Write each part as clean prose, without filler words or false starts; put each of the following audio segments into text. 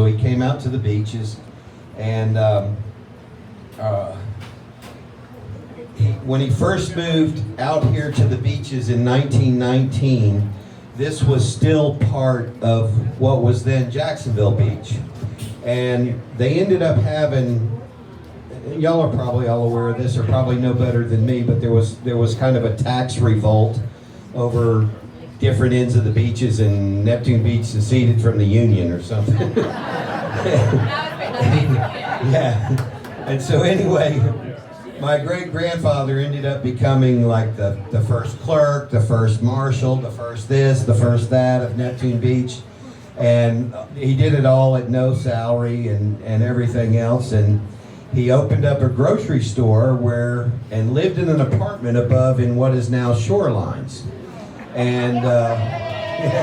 So he came out to the beaches, and when he first moved out here to the beaches in 1919, this was still part of what was then Jacksonville Beach. And they ended up having, y'all are probably all aware of this, or probably know better than me, but there was kind of a tax revolt over different ends of the beaches, and Neptune Beach seceded from the Union or something. Yeah. And so anyway, my great-grandfather ended up becoming like the first clerk, the first marshal, the first this, the first that of Neptune Beach. And he did it all at no salary and everything else. And he opened up a grocery store and lived in an apartment above in what is now Shorelines. And, hey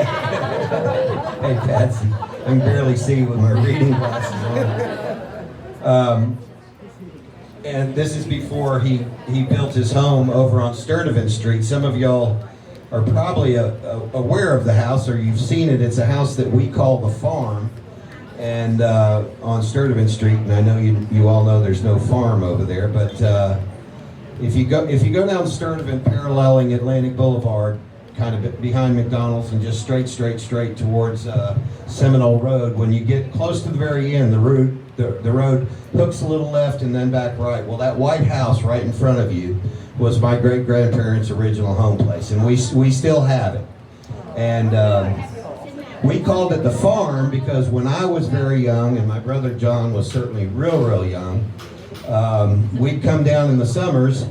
Patsy, I can barely see with my reading glasses on. And this is before he built his home over on Sturdivant Street. Some of y'all are probably aware of the house, or you've seen it. It's a house that we call the farm, and on Sturdivant Street. And I know you all know there's no farm over there, but if you go down Sturdivant, paralleling Atlantic Boulevard, kind of behind McDonald's, and just straight towards Seminole Road, when you get close to the very end, the road hooks a little left and then back right. Well, that white house right in front of you was my great-grandparents' original home place, and we still have it. And we called it the farm because when I was very young, and my brother John was certainly real young, we'd come down in the summers,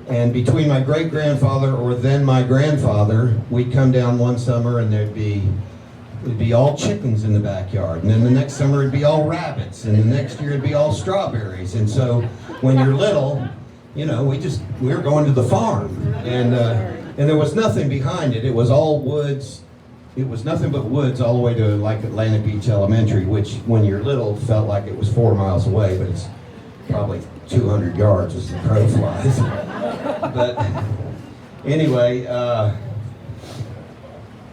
and between my great-grandfather or then my grandfather, we'd come down one summer and it'd be all chickens in the backyard, and then the next summer it'd be all rabbits, and the next year it'd be all strawberries. And so when you're little, you know, we were going to the farm, and there was nothing behind it. It was all woods. It was nothing but woods all the way to like Atlantic Beach Elementary, which when you're little felt like it was 4 miles away, but it's probably 200 yards as the crow flies. But anyway,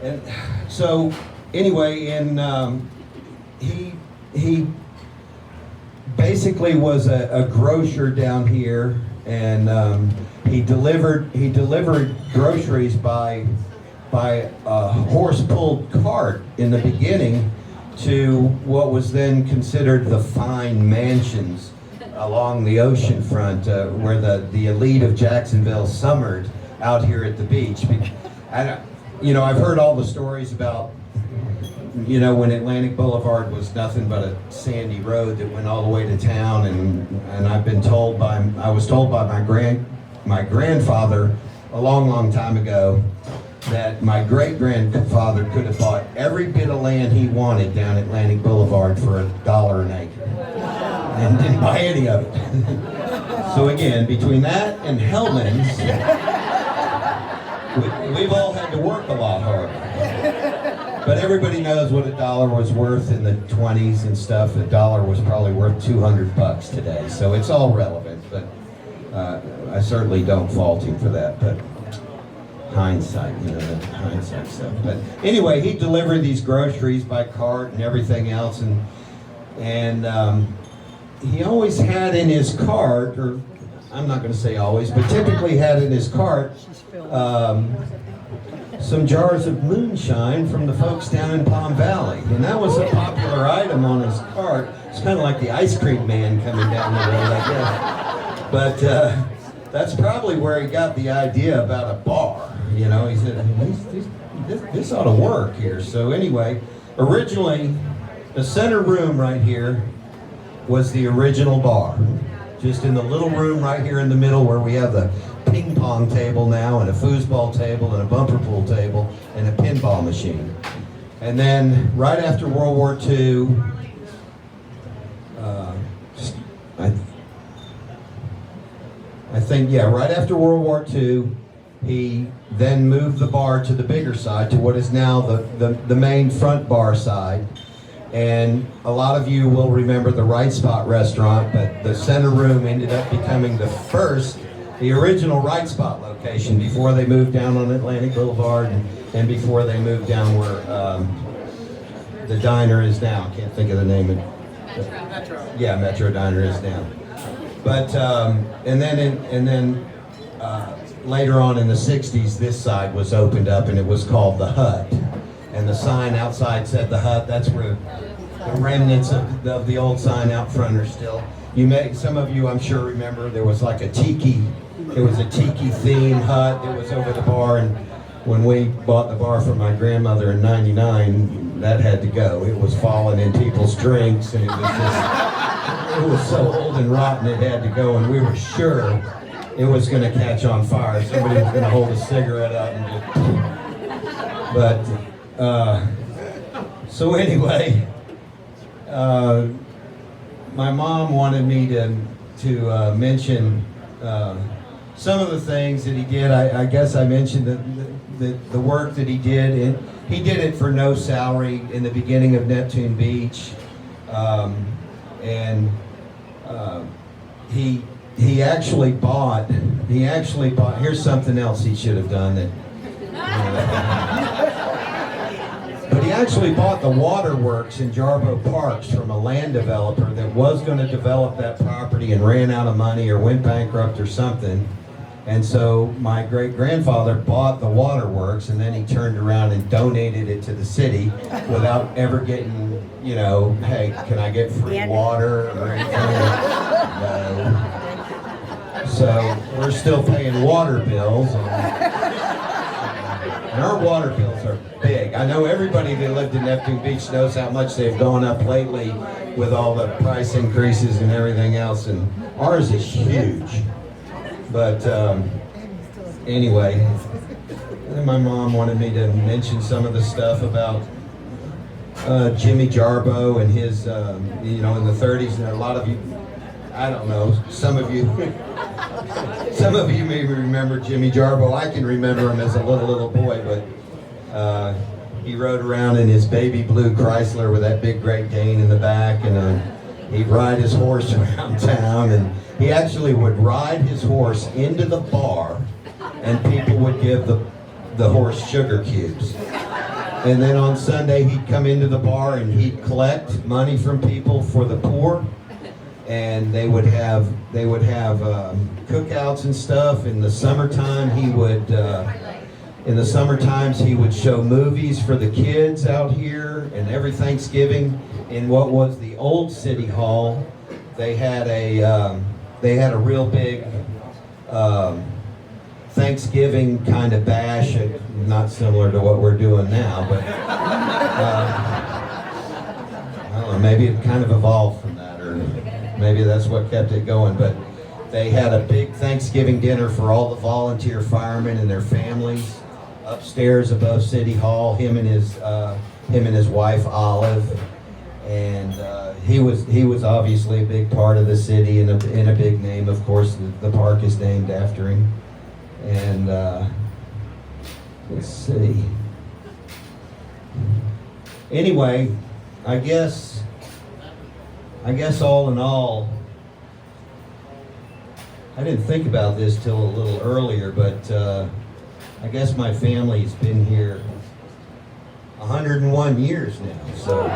and so anyway, he basically was a grocer down here, and he delivered groceries by a horse-pulled cart in the beginning to what was then considered the fine mansions along the ocean front, where the elite of Jacksonville summered out here at the beach. And, you know, I've heard all the stories about, you know, when Atlantic Boulevard was nothing but a sandy road that went all the way to town, and I was told by my grandfather a long time ago that my great-grandfather could have bought every bit of land he wanted down Atlantic Boulevard for $1 an acre, and didn't buy any of it. So again, between that and Hellman's, we've all had to work a lot harder. But everybody knows what $1 was worth in the 20s and stuff. $1 was probably worth $200 today, so it's all relevant. But I certainly don't fault him for that. But hindsight, you know, the hindsight stuff. But anyway, he delivered these groceries by cart and everything else, and he always had in his cart, or I'm not going to say always, but typically had in his cart some jars of moonshine from the folks down in Palm Valley. And that was a popular item on his cart. It's kind of like the ice cream man coming down the road, I guess. But that's probably where he got the idea about a bar. You know, he said, this ought to work here. So anyway, originally, the center room right here was the original bar. Just in the little room right here in the middle where we have the ping pong table now, and a foosball table, and a bumper pool table, and a pinball machine. And then right after World War II, I think, yeah, right after World War II, he then moved the bar to the bigger side, to what is now the main front bar side. And a lot of you will remember the Right Spot restaurant, but the center room ended up becoming the original Right Spot location before they moved down on Atlantic Boulevard, and before they moved down where the diner is now. I can't think of the name of it. Metro. Yeah, Metro Diner is now. But and then later on in the '60s, this side was opened up and it was called the Hut. And the sign outside said the Hut. That's where the remnants of the old sign out front are still. Some of you, I'm sure, remember there was like a tiki. It was a tiki theme hut. It was over the bar, and when we bought the bar from my grandmother in '99, that had to go. It was falling in people's drinks, and it was so old and rotten it had to go, and we were sure it was going to catch on fire. Somebody was going to hold a cigarette out and just... But, so anyway, my mom wanted me to mention some of the things that he did. I guess I mentioned the work that he did. And he did it for no salary in the beginning of Neptune Beach. He actually bought, here's something else he should have done that, but he actually bought the waterworks in Jarboe Parks from a land developer that was going to develop that property and ran out of money or went bankrupt or something. And so my great-grandfather bought the waterworks, and then he turned around and donated it to the city without ever getting, you know, hey, can I get free water or anything? No. So we're still paying water bills. And our water bills are big. I know everybody that lived in Neptune Beach knows how much they've gone up lately with all the price increases and everything else, and ours is huge. But anyway, my mom wanted me to mention some of the stuff about Jimmy Jarboe and his, you know, in the 30s, and a lot of you, I don't know, some of you may remember Jimmy Jarboe. I can remember him as a little boy, but he rode around in his baby blue Chrysler with that big Great Dane in the back, and he'd ride his horse around town, and he actually would ride his horse into the bar, and people would give the horse sugar cubes. And then on Sunday, he'd come into the bar and he'd collect money from people for the poor. And they would have cookouts and stuff. In the summertime, he would show movies for the kids out here. And every Thanksgiving, in what was the old city hall, they had a real big Thanksgiving kind of bash, not similar to what we're doing now, but I don't know, maybe it kind of evolved from that, or maybe that's what kept it going. But they had a big Thanksgiving dinner for all the volunteer firemen and their families upstairs above City Hall. Him and his wife Olive, and he was obviously a big part of the city and a big name. Of course, the park is named after him. And let's see. Anyway, I guess all in all, I didn't think about this till a little earlier, but I guess my family's been here 101 years now, so.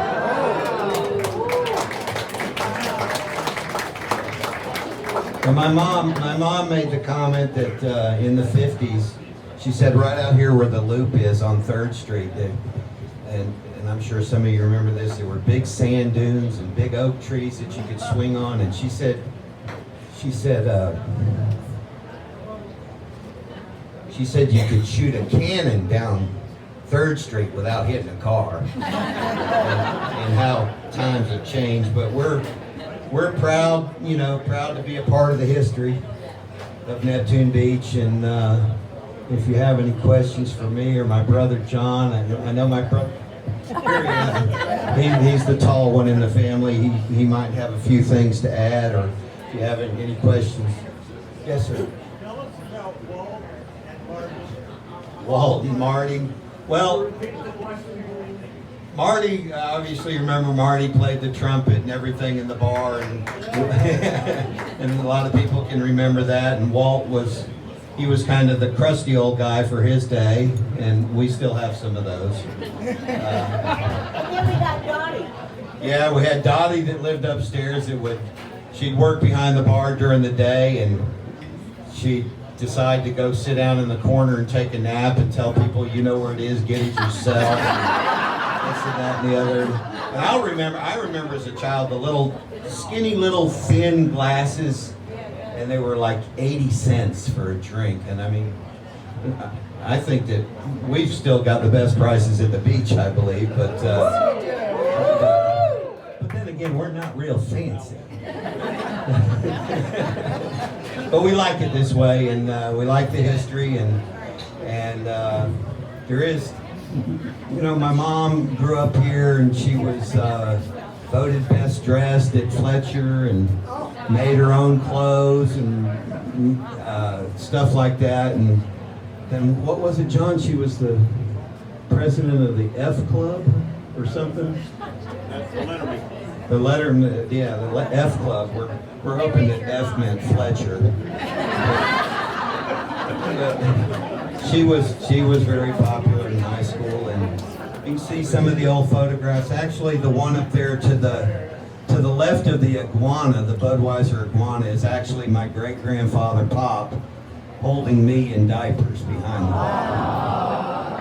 And my mom made the comment that in the 50s, she said right out here where the loop is on 3rd Street, and I'm sure some of you remember this, there were big sand dunes and big oak trees that you could swing on, and she said you could shoot a cannon down 3rd Street without hitting a car, and how times have changed. But we're proud, proud to be a part of the history of Neptune Beach. And if you have any questions for me or my brother John, I know my brother, he's the tall one in the family. He might have a few things to add, or if you have any questions. Yes, sir. Tell us about Walt and Marty. Well, Marty, obviously you remember Marty played the trumpet and everything in the bar, and and a lot of people can remember that. And Walt was he was kind of the crusty old guy for his day, and we still have some of those. And then we got Dottie. Yeah, we had Dottie that lived upstairs. She'd work behind the bar during the day, and she'd decide to go sit down in the corner and take a nap and tell people, you know where it is, get it yourself. This and that and the other. And I remember as a child the little skinny little thin glasses, and they were like 80 cents for a drink. And I mean, I think that we've still got the best prices at the beach, I believe, but then again, we're not real fancy. But we like it this way, and we like the history, and there is, you know, my mom grew up here, and she was voted best dressed at Fletcher, and made her own clothes and stuff like that. And then what was it, John? She was the president of the F Club or something. That's the Letterman. The F Club. We're hoping that F meant Fletcher. She was very popular in high school, and you can see some of the old photographs. Actually, the one up there to the left of the iguana, the Budweiser iguana, is actually my great-grandfather Pop holding me in diapers behind the bar.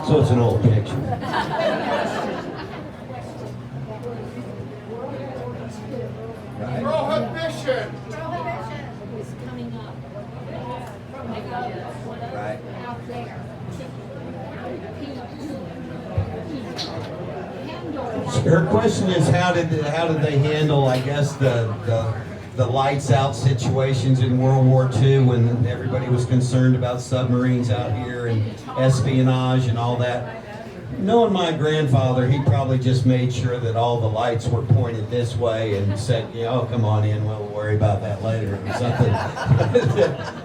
So it's an old picture. Prohibition! Prohibition is coming up. Right. Out there. Her question is, how did they handle, I guess, the lights out situations in World War II when everybody was concerned about submarines out here and espionage and all that? Knowing my grandfather, he probably just made sure that all the lights were pointed this way and said, oh, come on in, we'll worry about that later or something.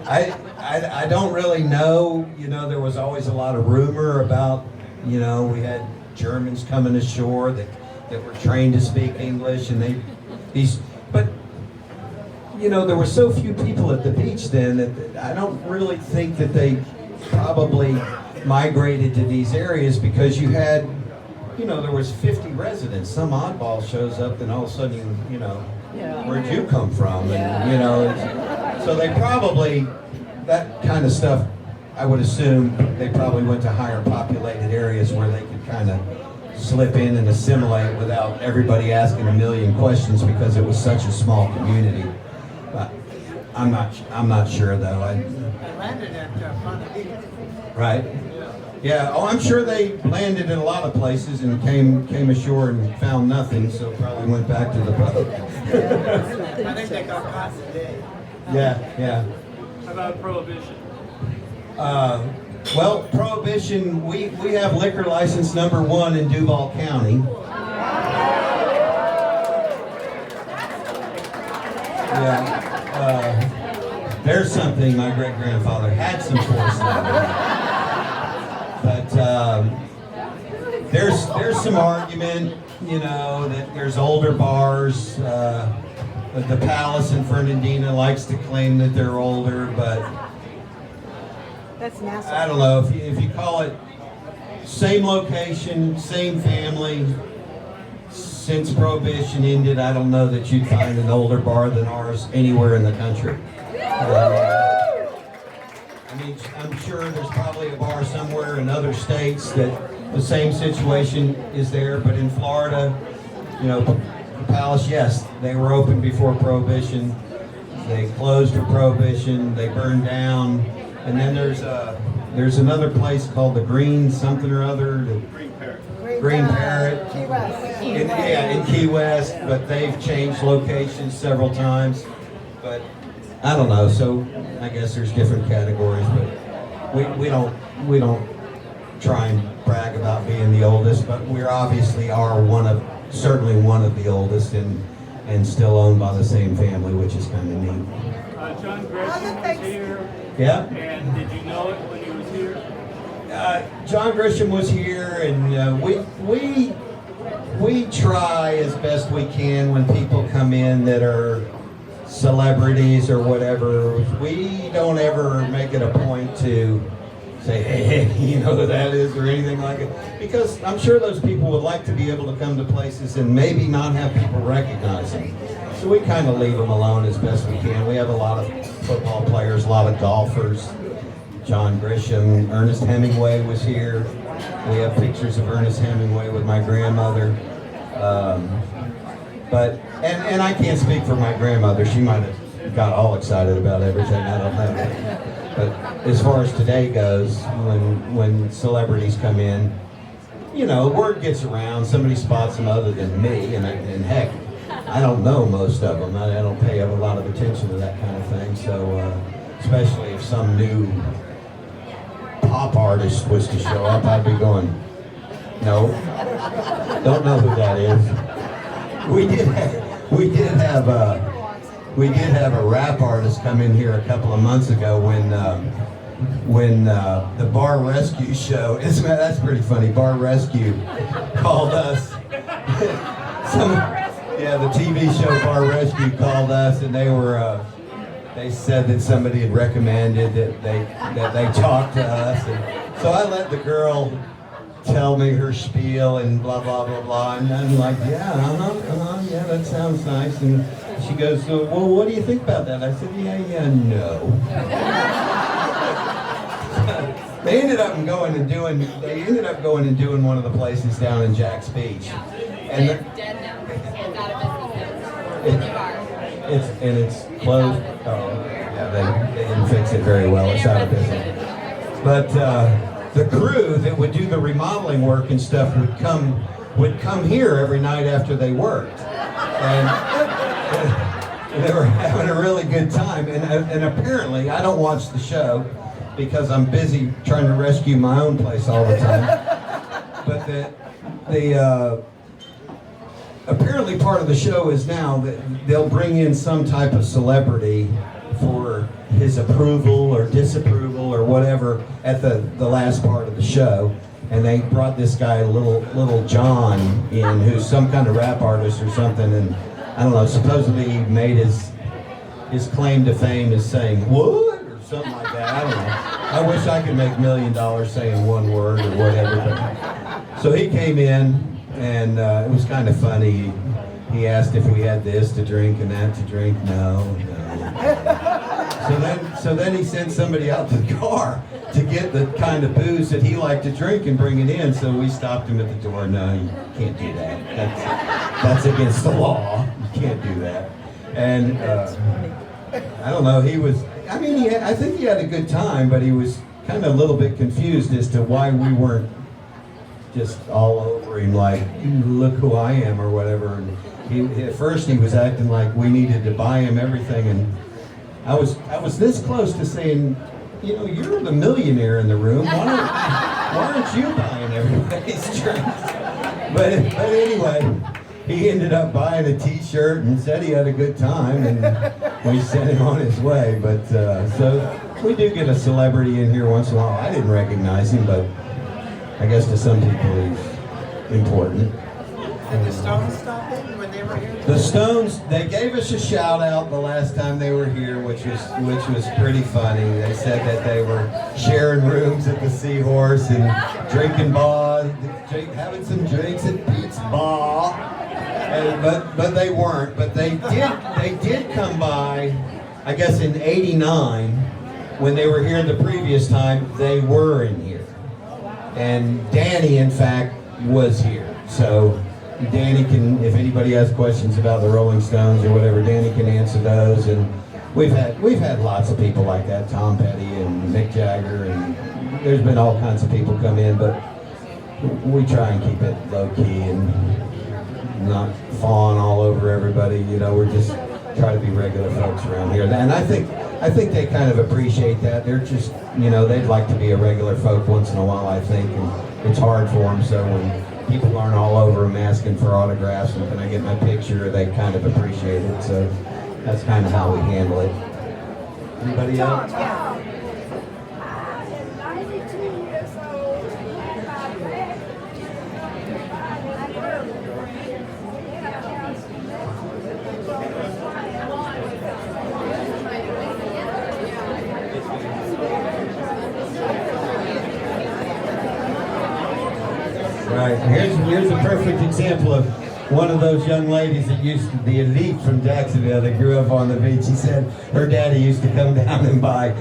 I don't really know. You know, there was always a lot of rumor about, you know, we had Germans coming ashore that were trained to speak English, and but you know, there were so few people at the beach then that I don't really think that they probably migrated to these areas, because you had, you know, there was 50 residents. Some oddball shows up, and all of a sudden, you know, where'd you come from? And, you know, so they probably, that kind of stuff, I would assume they probably went to higher populated areas where they could kind of slip in and assimilate without everybody asking a million questions, because it was such a small community. But I'm not sure though. They landed at Ponte. Right. Yeah. Oh, I'm sure they landed in a lot of places and came ashore and found nothing, so probably went back to the boat. I think they got caught today. Yeah. How about Prohibition? Well, Prohibition, we have liquor license number 1 in Duval County. Yeah. There's something my great-grandfather had some foresight. But there's some argument, you know, that there's older bars. The Palace in Fernandina likes to claim that they're older, but That's massive. I don't know, if you call it same location, same family, since Prohibition ended, I don't know that you'd find an older bar than ours anywhere in the country. I mean, I'm sure there's probably a bar somewhere in other states that the same situation is there, but in Florida, you know, the Palace, yes, they were open before Prohibition. They closed for Prohibition. They burned down. And then there's another place called the Green something or other. Green Parrot. Key West. In Key West, but they've changed locations several times. But I don't know. So I guess there's different categories, but we don't try and brag about being the oldest, but we obviously are certainly one of the oldest, and still owned by the same family, which is kind of neat. John Gresham was here. Yeah. And did you know it when he was here? John Grisham was here, and we try as best we can when people come in that are celebrities or whatever, we don't ever make it a point to say, hey, you know who that is or anything like it. Because I'm sure those people would like to be able to come to places and maybe not have people recognize them. So we kind of leave them alone as best we can. We have a lot of football players, a lot of golfers. John Grisham, Ernest Hemingway was here. We have pictures of Ernest Hemingway with my grandmother. And I can't speak for my grandmother. She might have got all excited about everything. I don't know. But as far as today goes, when celebrities come in, you know, word gets around. Somebody spots them other than me, and heck, I don't know most of them. I don't pay a lot of attention to that kind of thing. So, especially if some new pop artist was to show up, I'd be going, no, don't know who that is. We did have a rap artist come in here a couple of months ago when the Bar Rescue show. That's pretty funny. Bar Rescue called us. The TV show Bar Rescue called us, and they said that somebody had recommended that they talk to us, and so I let the girl tell me her spiel and blah blah blah blah, and I'm like, yeah, yeah, that sounds nice. And she goes, so, well, what do you think about that? I said, yeah, no. They ended up going and doing one of the places down in Jack's Beach, and It's dead now. It's out of business. it's closed. Oh, yeah, they didn't fix it very well. It's out of business. But the crew that would do the remodeling work and stuff would come here every night after they worked, and they were having a really good time. And apparently, I don't watch the show because I'm busy trying to rescue my own place all the time. But apparently part of the show is now that they'll bring in some type of celebrity for his approval or disapproval or whatever at the last part of the show. And they brought this guy, little John, in, who's some kind of rap artist or something, and I don't know, supposedly he made his claim to fame is saying what or something like that. I don't know. I wish I could make $1 million saying one word or whatever. But, so he came in, and it was kind of funny. He asked if we had this to drink and that to drink. No. So then he sent somebody out to the car to get the kind of booze that he liked to drink and bring it in. So we stopped him at the door. No, you can't do that. That's against the law. You can't do that. And I don't know. I think he had a good time, but he was kind of a little bit confused as to why we weren't just all over him like, look who I am or whatever. And at first he was acting like we needed to buy him everything, and I was this close to saying, you know, you're the millionaire in the room. Why aren't you buying everybody's drinks? But anyway, he ended up buying a T-shirt and said he had a good time, and we sent him on his way. But so we do get a celebrity in here once in a while. I didn't recognize him, but I guess to some people he's important. Did the Stones stop in when they were here? The Stones, they gave us a shout out the last time they were here, which was pretty funny. They said that they were sharing rooms at the Seahorse and drinking having some drinks at Pete's Bar. But they weren't. But they did come by, I guess in '89, when they were here the previous time, they were in here. And Danny, in fact, was here. So Danny can, if anybody has questions about the Rolling Stones or whatever, Danny can answer those. And we've had lots of people like that, Tom Petty and Mick Jagger, and there's been all kinds of people come in, but we try and keep it low key and not fawn all over everybody. You know, we're just try to be regular folks around here. And I think they kind of appreciate that. They're just, you know, they'd like to be a regular folk once in a while, I think, and it's hard for them. So when people aren't all over them asking for autographs and can I get my picture, they kind of appreciate it. So that's kind of how we handle it. Anybody else? Here's a perfect example of one of those young ladies that the elite from Jacksonville that grew up on the beach. She said her daddy used to come down and buy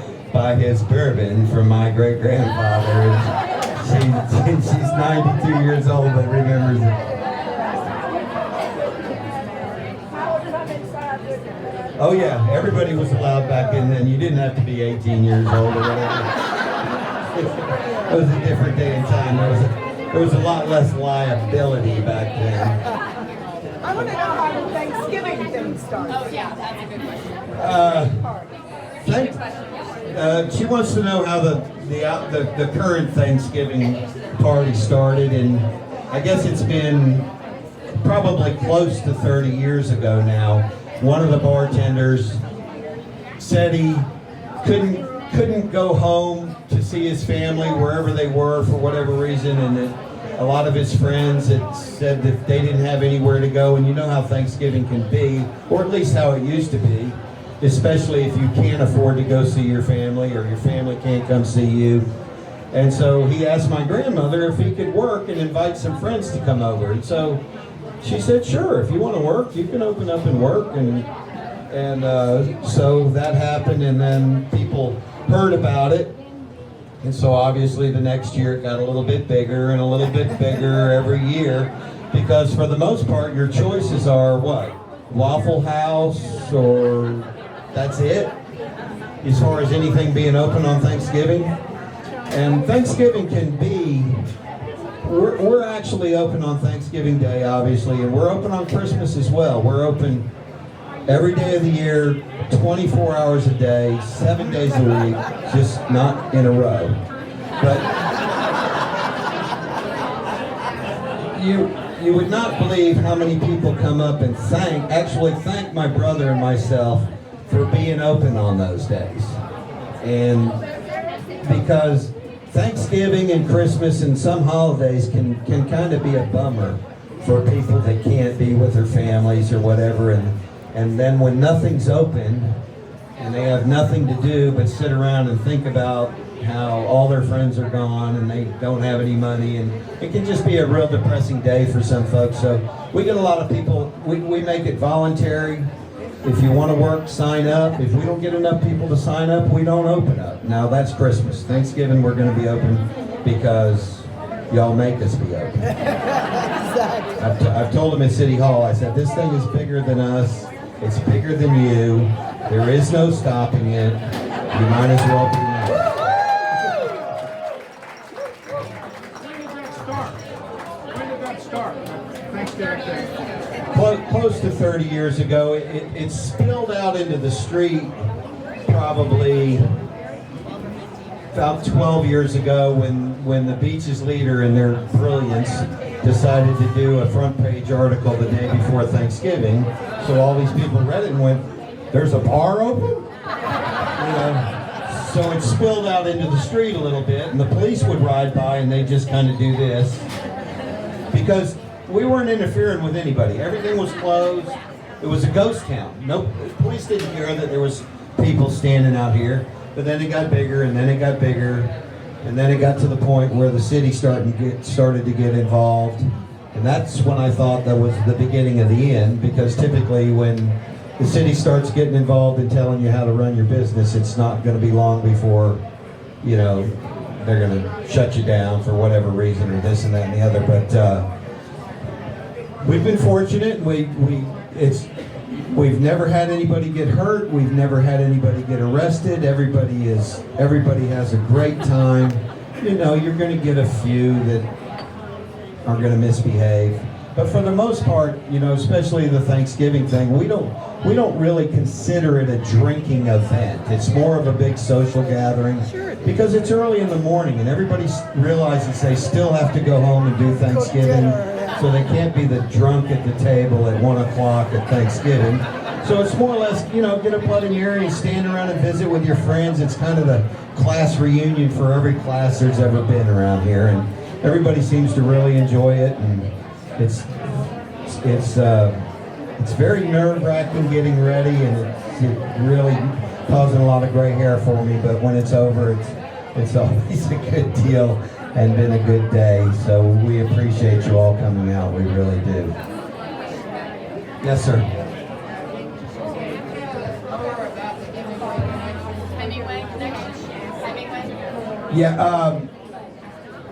his bourbon from my great grandfather. And she's 92 years old, but remembers it. Oh yeah, everybody was allowed back in then. You didn't have to be 18 years old or whatever. It was a different day and time. There was a lot less liability back then. I want to know how the Thanksgiving thing starts. Oh, yeah, that's a good question. She wants to know how the current Thanksgiving party started, and I guess it's been probably close to 30 years ago now. One of the bartenders said he couldn't go home to see his family wherever they were for whatever reason, and that a lot of his friends had said that they didn't have anywhere to go. And you know how Thanksgiving can be, or at least how it used to be, especially if you can't afford to go see your family or your family can't come see you. And so he asked my grandmother if he could work and invite some friends to come over. And so she said, sure, if you want to work, you can open up and work. And so that happened, and then people heard about it. And so obviously the next year it got a little bit bigger and a little bit bigger every year, because for the most part your choices are what? Waffle House, or that's it as far as anything being open on Thanksgiving. And Thanksgiving can be, we're actually open on Thanksgiving Day, obviously, and we're open on Christmas as well. We're open every day of the year, 24 hours a day, 7 days a week, just not in a row. But you would not believe how many people come up and actually thank my brother and myself for being open on those days. And because Thanksgiving and Christmas and some holidays can kind of be a bummer for people that can't be with their families or whatever, and then when nothing's open and they have nothing to do but sit around and think about how all their friends are gone and they don't have any money, and it can just be a real depressing day for some folks. So we get a lot of people, we make it voluntary. If you want to work, sign up. If we don't get enough people to sign up, we don't open up. Now that's Christmas. Thanksgiving we're going to be open because y'all make us be open. I've told them at City Hall, I said, this thing is bigger than us. It's bigger than you. There is no stopping it. You might as well be nice. When did that start? Thanksgiving Day. Close to 30 years ago, it spilled out into the street probably about 12 years ago when the Beach's leader, in their brilliance, decided to do a front page article the day before Thanksgiving. So all these people read it and went, there's a bar open? You know, so it spilled out into the street a little bit, and the police would ride by and they just kind of do this. Because we weren't interfering with anybody. Everything was closed. It was a ghost town. No, police didn't care that there was people standing out here. But then it got bigger, and then it got bigger, and then it got to the point where the city started to get involved. And that's when I thought that was the beginning of the end, because typically when the city starts getting involved in telling you how to run your business, it's not going to be long before, you know, they're going to shut you down for whatever reason, or this and that and the other. But we've been fortunate. We've never had anybody get hurt. We've never had anybody get arrested. Everybody has a great time. You know, you're going to get a few that are going to misbehave, but for the most part, you know, especially the Thanksgiving thing, we don't really consider it a drinking event. It's more of a big social gathering because it's early in the morning and everybody realizes they still have to go home and do Thanksgiving, so they can't be the drunk at the table at 1 o'clock at Thanksgiving. So it's more or less, you know, get a Blood in your ear and stand around and visit with your friends. It's kind of the class reunion for every class there's ever been around here, and everybody seems to really enjoy it, and it's very nerve-wracking getting ready, and it's really causing a lot of gray hair for me. But when it's over, it's always a good deal. and been a good day. So we appreciate you all coming out. We really do. Yes, sir. Yeah.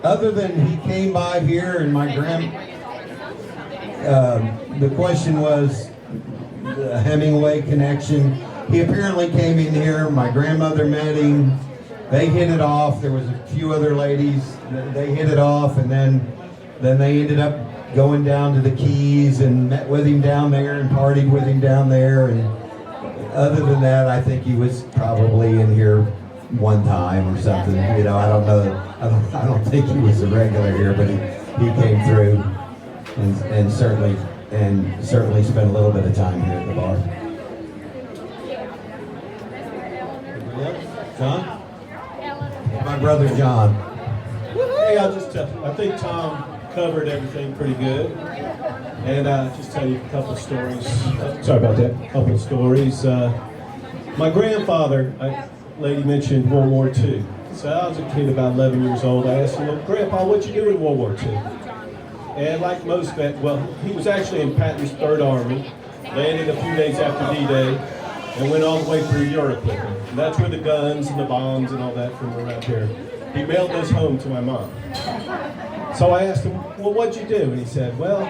Other than he came by here and my the question was the Hemingway connection. He apparently came in here. My grandmother met him. They hit it off. There was a few other ladies. They hit it off, and then they ended up going down to the Keys and met with him down there and partied with him down there. And other than that, I think he was probably in here one time or something. You know, I don't know. I don't think he was a regular here, but he came through and certainly spent a little bit of time here at the bar. John? My brother John. Hey, I think Tom covered everything pretty good. And just tell you a couple of stories. Sorry about that. A couple of stories. My grandfather, a lady mentioned World War II. So I was a kid about 11 years old. I asked him, well, Grandpa, what'd you do in World War II? And like most vets, well, he was actually in Patton's Third Army, landed a few days after D-Day, and went all the way through Europe with him. And that's where the guns and the bombs and all that from around here. He mailed those home to my mom. So I asked him, well, what'd you do? And he said, well,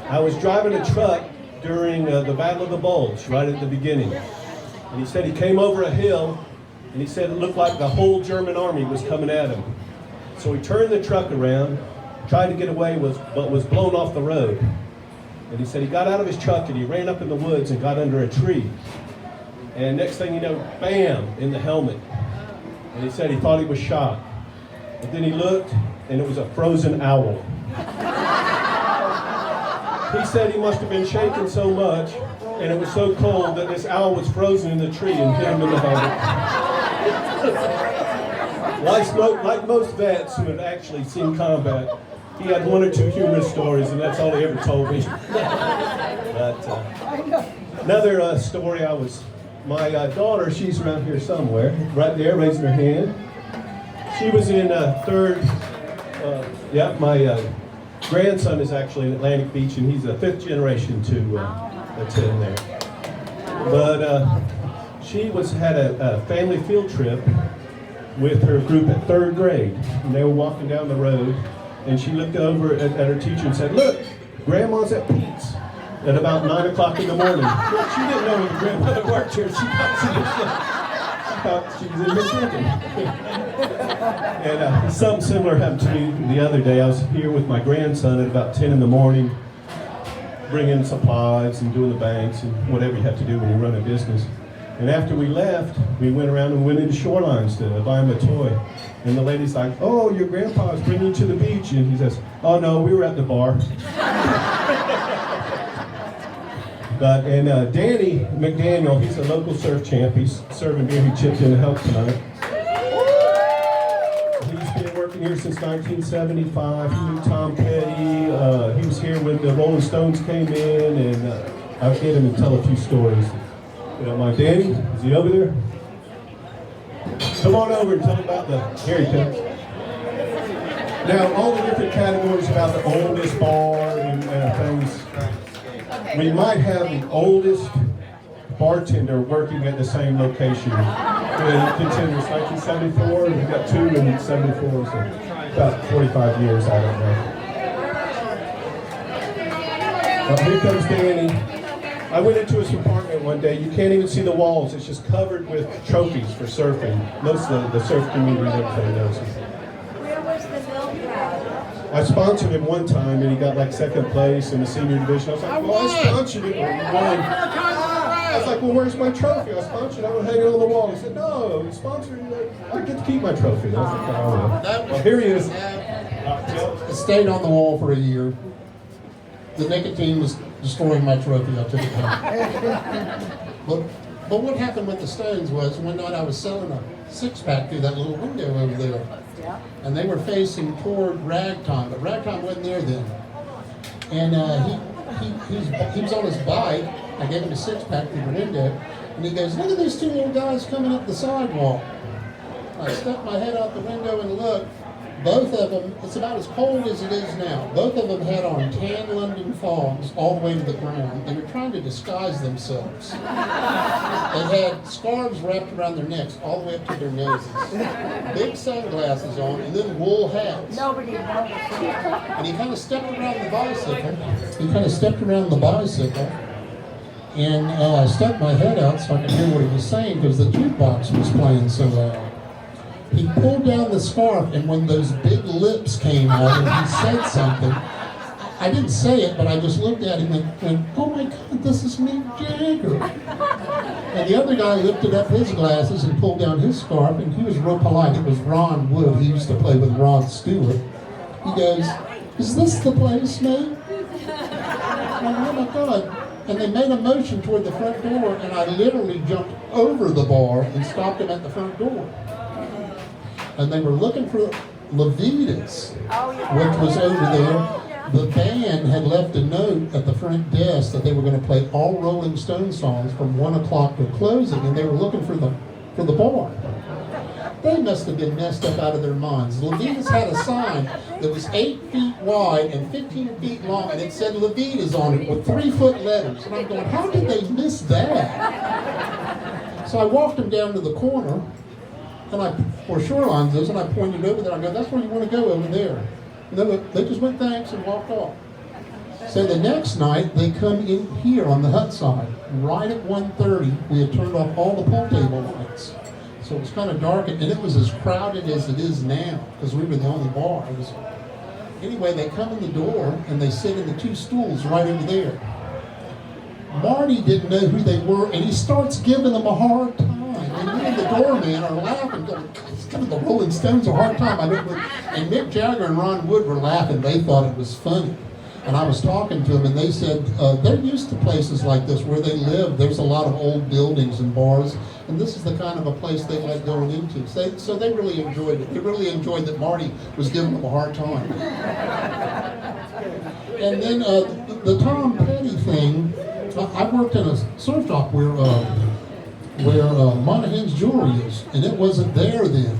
I was driving a truck during the Battle of the Bulge, right at the beginning. And he said he came over a hill, and he said it looked like the whole German army was coming at him. So he turned the truck around, tried to get away, but was blown off the road. And he said he got out of his truck and he ran up in the woods and got under a tree. And next thing you know, bam, in the helmet. And he said he thought he was shot. But then he looked, and it was a frozen owl. He said he must have been shaken so much, and it was so cold that this owl was frozen in the tree and hit him in the helmet. Like most vets who had actually seen combat, he had one or two humorous stories, and that's all he ever told me. But another story, my daughter, she's around here somewhere, right there, raising her hand. She was in third, my grandson is actually in Atlantic Beach, and he's a fifth generation to attend there. But she had a family field trip with her group at third grade, and they were walking down the road, and she looked over at her teacher and said, look, Grandma's at Pete's at about 9 o'clock in the morning. She didn't know her grandmother worked here. She thought she was in here drinking. And something similar happened to me the other day. I was here with my grandson at about 10 in the morning, bringing supplies and doing the banks and whatever you have to do when you run a business. And after we left, we went around and went into Shorelines to buy him a toy. And the lady's like, oh, your grandpa's bringing you to the beach. And he says, oh no, we were at the bar. And Danny McDaniel, he's a local surf champ. He's serving beer. He chipped in to help tonight. He's been working here since 1975. He knew Tom Petty. He was here when the Rolling Stones came in, and I'll get him to tell a few stories. You don't mind, Danny? Is he over there? Come on over and tell him about here he comes. Now, all the different categories about the oldest bar and things. We might have the oldest bartender working at the same location. It continues 1974, we've got two in 74, so about 45 years, I don't know. Well, here comes Danny. I went into his apartment one day. You can't even see the walls. It's just covered with trophies for surfing. Most of the surf community and everybody knows it. Where was the milk crowd? I sponsored him one time, and he got like second place in the senior division. I was like, well, I sponsored him, and he won. I was like, well, where's my trophy? I sponsored it. I would hang it on the wall. He said, no, you sponsored it. I get to keep my trophy. I was like, oh, well, here he is. It stayed on the wall for a year. The nicotine was destroying my trophy. I took it home. But what happened with the Stones was one night I was selling a six-pack through that little window over there. And they were facing toward Ragtime, but Ragtime wasn't there then. And he was on his bike. I gave him a six-pack through the window. And he goes, look at these two little guys coming up the sidewalk. I stuck my head out the window and looked. Both of them, it's about as cold as it is now. Both of them had on tan London fogs all the way to the ground. They were trying to disguise themselves. They had scarves wrapped around their necks all the way up to their noses. Big sunglasses on, and then wool hats. Nobody noticed. And he kind of stepped around the bicycle. And I stuck my head out so I could hear what he was saying because the jukebox was playing so loud. He pulled down the scarf, and when those big lips came out and he said something, I didn't say it, but I just looked at him and went, "Oh my God, this is Mick Jagger." And the other guy lifted up his glasses and pulled down his scarf, and he was real polite. It was Ron Wood. He used to play with Rod Stewart. He goes, "Is this the place, man?" And I went, "Oh my God." And they made a motion toward the front door, and I literally jumped over the bar and stopped him at the front door. And they were looking for Levitas, which was over there. The band had left a note at the front desk that they were going to play all Rolling Stone songs from 1 o'clock to closing, and they were looking for the bar. They must have been messed up out of their minds. Levitas had a sign that was 8 feet wide and 15 feet long, and it said Levitas on it with 3-foot letters. And I'm going, how did they miss that? So I walked them down to the corner, and for Shorelines is, and I pointed over there. I go, "That's where you want to go, over there." And they just went, "Thanks," and walked off. So the next night, they come in here on the hut side. Right at 1:30, we had turned off all the pool table lights. So it was kind of dark, and it was as crowded as it is now, because we were the only bar. Anyway, they come in the door, and they sit in the 2 stools right over there. Marty didn't know who they were, and he starts giving them a hard time. And me and the doorman are laughing, going, "He's giving the Rolling Stones a hard time." And Mick Jagger and Ron Wood were laughing. They thought it was funny. And I was talking to them, and they said they're used to places like this where they live. There's a lot of old buildings and bars, and this is the kind of a place they like going into. So they really enjoyed it. They really enjoyed that Marty was giving them a hard time. And then the Tom Petty thing, I worked in a surf shop where Monahan's Jewelry is, and it wasn't there then.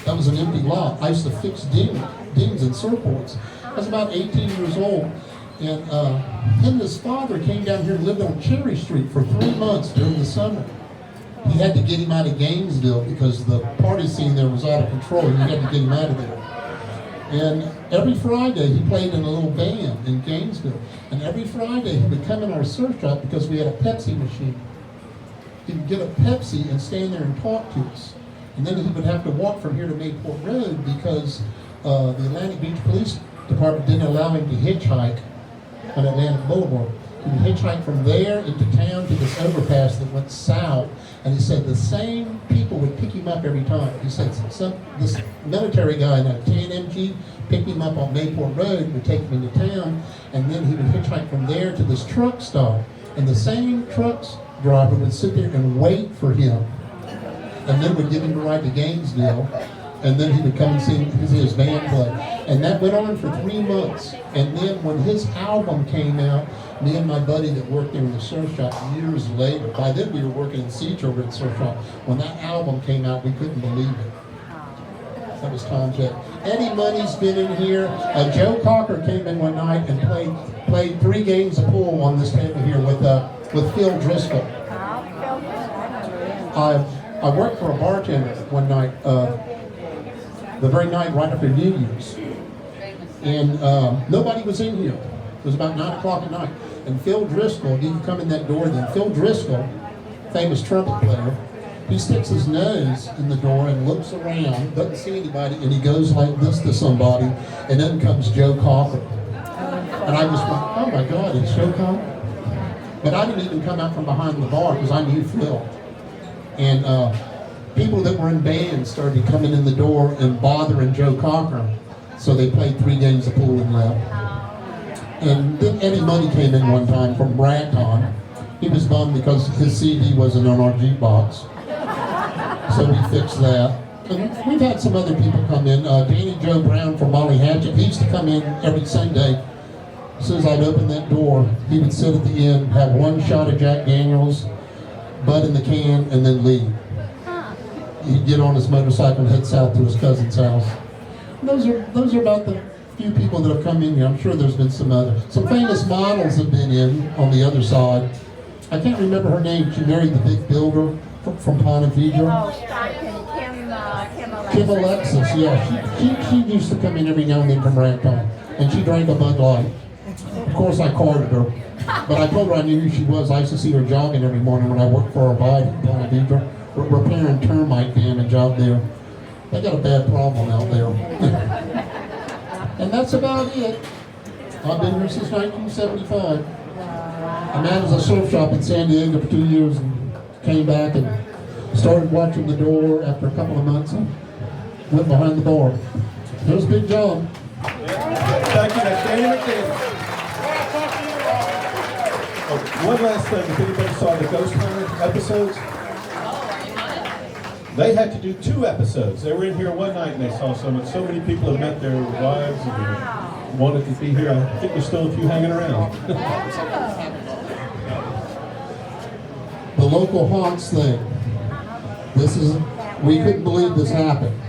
That was an empty lot. I used to fix dings and surfboards. I was about 18 years old, and him and his father came down here and lived on Cherry Street for 3 months during the summer. He had to get him out of Gainesville because the party scene there was out of control. He had to get him out of there. And every Friday, he played in a little band in Gainesville. And every Friday, he would come in our surf shop because we had a Pepsi machine. He would get a Pepsi and stand there and talk to us. And then he would have to walk from here to Mayport Road because the Atlantic Beach Police Department didn't allow him to hitchhike on Atlantic Boulevard. He would hitchhike from there into town to this overpass that went south. And he said the same people would pick him up every time. He said this military guy in a tan MG picked him up on Mayport Road, would take him into town, and then he would hitchhike from there to this truck stop. And the same truck driver would sit there and wait for him, and then would give him a ride to Gainesville, and then he would come and see his band play. And that went on for 3 months. And then when his album came out, me and my buddy that worked there in the surf shop years later, by then we were working in Sea Children surf shop. When that album came out, we couldn't believe it. That was Tom Petty. Eddie Money's been in here. Joe Cocker came in one night and played 3 games of pool on this table here with Phil Driscoll. I worked for a bartender one night, the very night right after New Year's, and nobody was in here. It was about 9 o'clock at night, and Phil Driscoll didn't come in that door then. Phil Driscoll, famous trumpet player, he sticks his nose in the door and looks around, doesn't see anybody, and he goes like this to somebody, and then comes Joe Cocker. And I just went, oh my God, it's Joe Cocker? But I didn't even come out from behind the bar because I knew Phil. And people that were in bands started coming in the door and bothering Joe Cocker. So they played 3 games of pool and left. And then Eddie Money came in one time from Ragtime. He was bummed because his CD wasn't on our jukebox. So we fixed that. And we've had some other people come in. Danny Joe Brown from Molly Hatchet, he used to come in every Sunday. As soon as I'd open that door, he would sit at the end, have 1 shot of Jack Daniels, Bud in the can, and then leave. He'd get on his motorcycle and head south to his cousin's house. those are about the few people that have come in here. I'm sure there's been some famous models have been in on the other side. I can't remember her name. She married the big builder from Ponte Vedra. Kim Alexis, yeah. She used to come in every now and then from Rampton, and she drank a Bud Light. Of course, I carded her, but I told her I knew who she was. I used to see her jogging every morning when I worked for a bike in Ponte Vedra, repairing termite damage out there. They got a bad problem out there. And that's about it. I've been here since 1975. I managed a surf shop in San Diego for 2 years and came back and started watching the door after a couple of months and went behind the bar. It was a big job. Thank you, Danny McDaniel. Oh, one last thing, if anybody saw the Ghost Hunter episodes, they had to do 2 episodes. They were in here one night and they saw so many people have met their wives and wanted to be here. I think there's still a few hanging around. The local haunts thing. We couldn't believe this happened.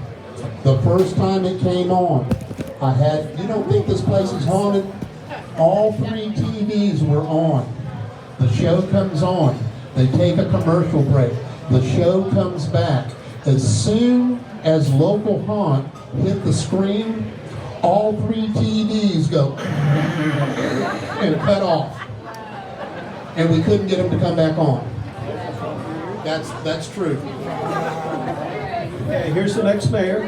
The first time it came on, you don't think this place is haunted? All 3 TVs were on. The show comes on. They take a commercial break. The show comes back. As soon as local haunt hit the screen, all 3 TVs go and cut off. And we couldn't get them to come back on. That's true. Okay, here's the next mayor.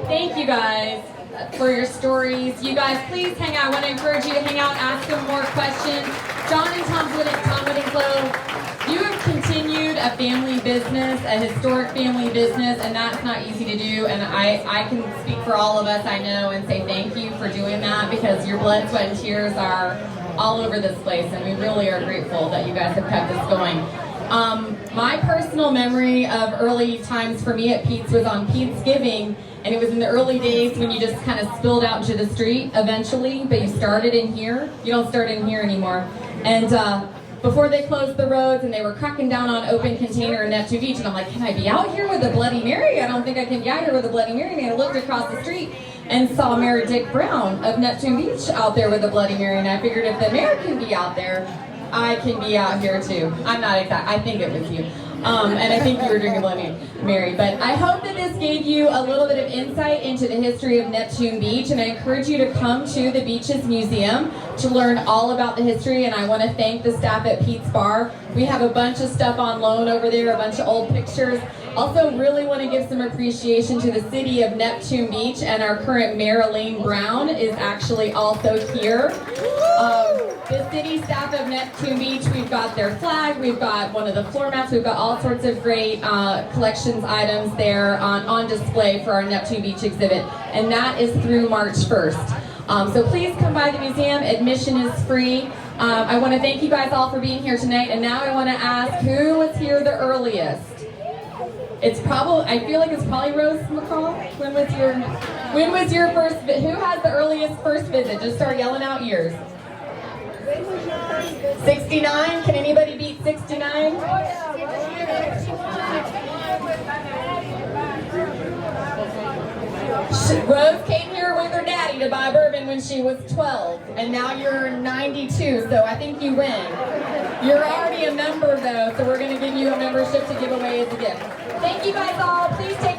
Thank you guys for your stories. You guys, please hang out. I want to encourage you to hang out, ask them more questions. John and Tom Whittingslow, you have continued a family business, a historic family business, and that's not easy to do. And I can speak for all of us, I know, and say thank you for doing that, because your blood, sweat, and tears are all over this place, and we really are grateful that you guys have kept this going. My personal memory of early times for me at Pete's was on Pete's Giving, and it was in the early days when you just kind of spilled out into the street eventually, but you started in here. You don't start in here anymore. And before they closed the roads and they were cracking down on open container in Neptune Beach, and I'm like, can I be out here with a Bloody Mary? I don't think I can be out here with a Bloody Mary. And I looked across the street and saw Mayor Dick Brown of Neptune Beach out there with a Bloody Mary, and I figured if the mayor can be out there, I can be out here too. I'm not exact. I think it was you. And I think you were drinking Bloody Mary. But I hope that this gave you a little bit of insight into the history of Neptune Beach, and I encourage you to come to the Beaches Museum to learn all about the history. And I want to thank the staff at Pete's Bar. We have a bunch of stuff on loan over there, a bunch of old pictures. Also, really want to give some appreciation to the city of Neptune Beach, and our current mayor, Elaine Brown, is actually also here. The city staff of Neptune Beach, we've got their flag, we've got one of the floor mats, we've got all sorts of great collections items there on display for our Neptune Beach exhibit, and that is through March 1st. So please come by the museum. Admission is free. I want to thank you guys all for being here tonight, and now I want to ask, who was here the earliest? It's probably, I feel like it's probably Rose McCall. When was your first, who has the earliest first visit? Just start yelling out years. 69? Can anybody beat 69? Rose came here with her daddy to buy bourbon when she was 12, and now you're 92, so I think you win. You're already a member though, so we're going to give you a membership to give away as a gift. Thank you guys all. Please take